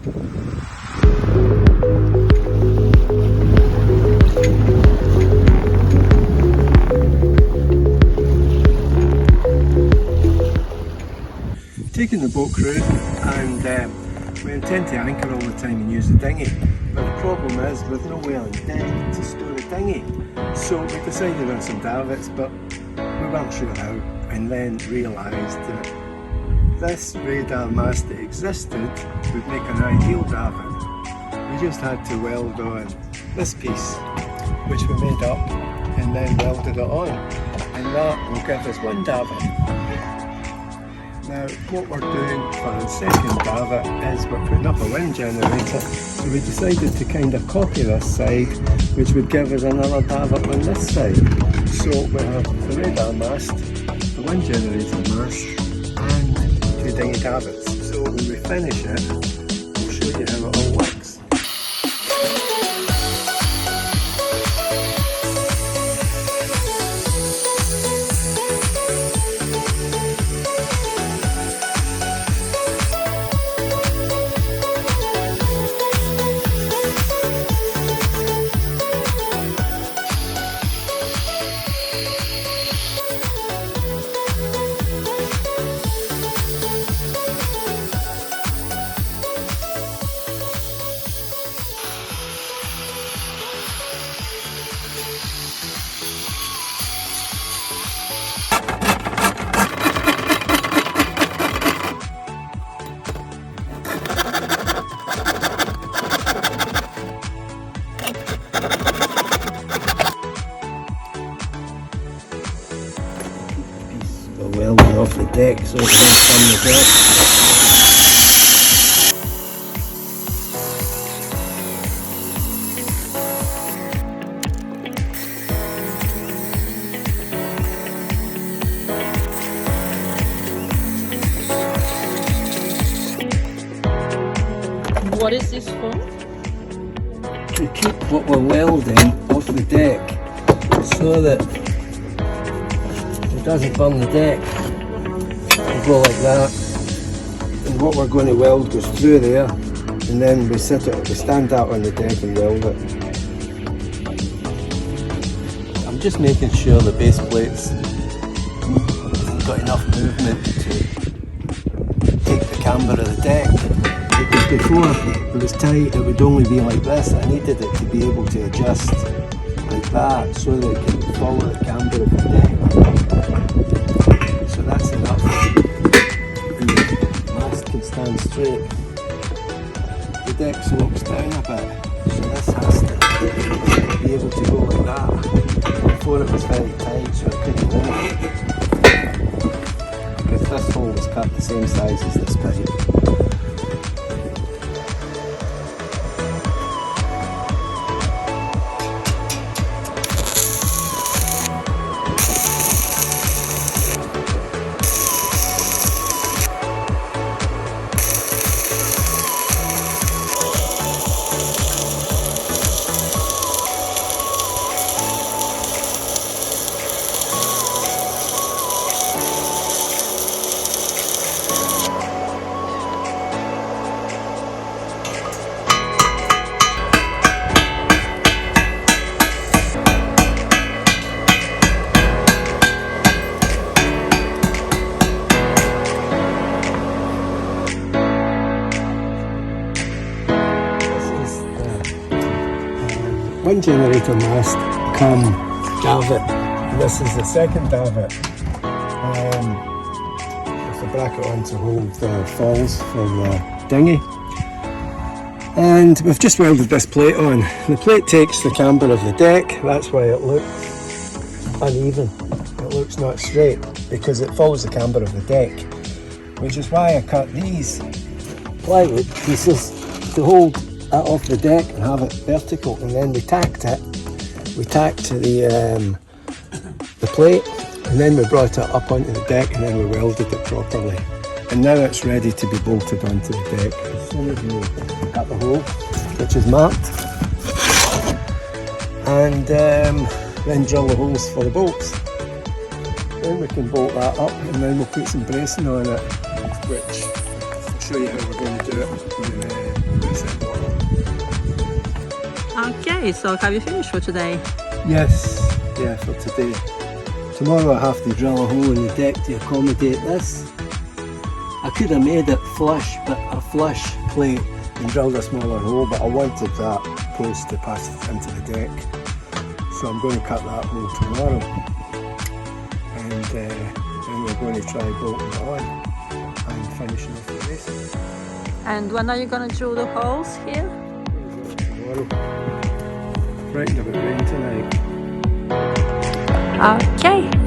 Taking the boat crew, and we intend to anchor all the time and use the dinghy, but the problem is with no Welding deck to store the dinghy, so we decided on some davits, but we weren't sure how, and then realised that this radar mast that existed would make an ideal davit. We just had to weld on this piece, which we made up and then welded it on, and that will give us one davit. Now, what we're doing for the second davit is we're putting up a wind generator, so we decided to kind of copy this side, which would give us another davit on this side. So we have the radar mast, the wind generator mast, and two dinghy davits. So when we finish it, we'll show you how it all works. Welding off the deck so it can from the deck. What is this for? To keep what we're welding off the deck so that it doesn't burn the deck. It'll go like that, and what we're going to weld goes through there, and then we stand that on the deck and weld it. I'm just making sure the base plates have got enough movement to take the camber of the deck. Because before it was tight, it would only be like this. I needed it to be able to adjust like that so that it can follow the camber of the deck. So that's enough. And the mast can stand straight. The deck slopes down a bit, so this has to be able to go like that. Before it was very tight, so it couldn't move. Because this hole was cut the same size as this pipe. Wind generator mast come davit. This is the second davit with the bracket on to hold the falls for the dinghy. And we've just welded this plate on. The plate takes the camber of the deck, that's why it looks uneven. It looks not straight because it follows the camber of the deck, which is why I cut these plywood pieces to hold that off the deck and have it vertical, and then we tacked it. We tacked to the plate, and then we brought it up onto the deck, and then we welded it properly. And now it's ready to be bolted onto the deck. As soon as you cut the hole, which is marked, and then drill the holes for the bolts. Then we can bolt that up, and then we'll put some bracing on it, which I'll show you how we're going to do it when Okay, so have you finished for today? Yes, yeah, for today. Tomorrow I have to drill a hole in the deck to accommodate this. I could have made it flush, but a flush plate and drilled a smaller hole, but I wanted that post to pass into the deck. So I'm going to cut that hole tomorrow. And then we're going to try bolting it on and finishing off the rest. And when are you going to drill the holes here? Tomorrow. Frightened about rain tonight. Okay.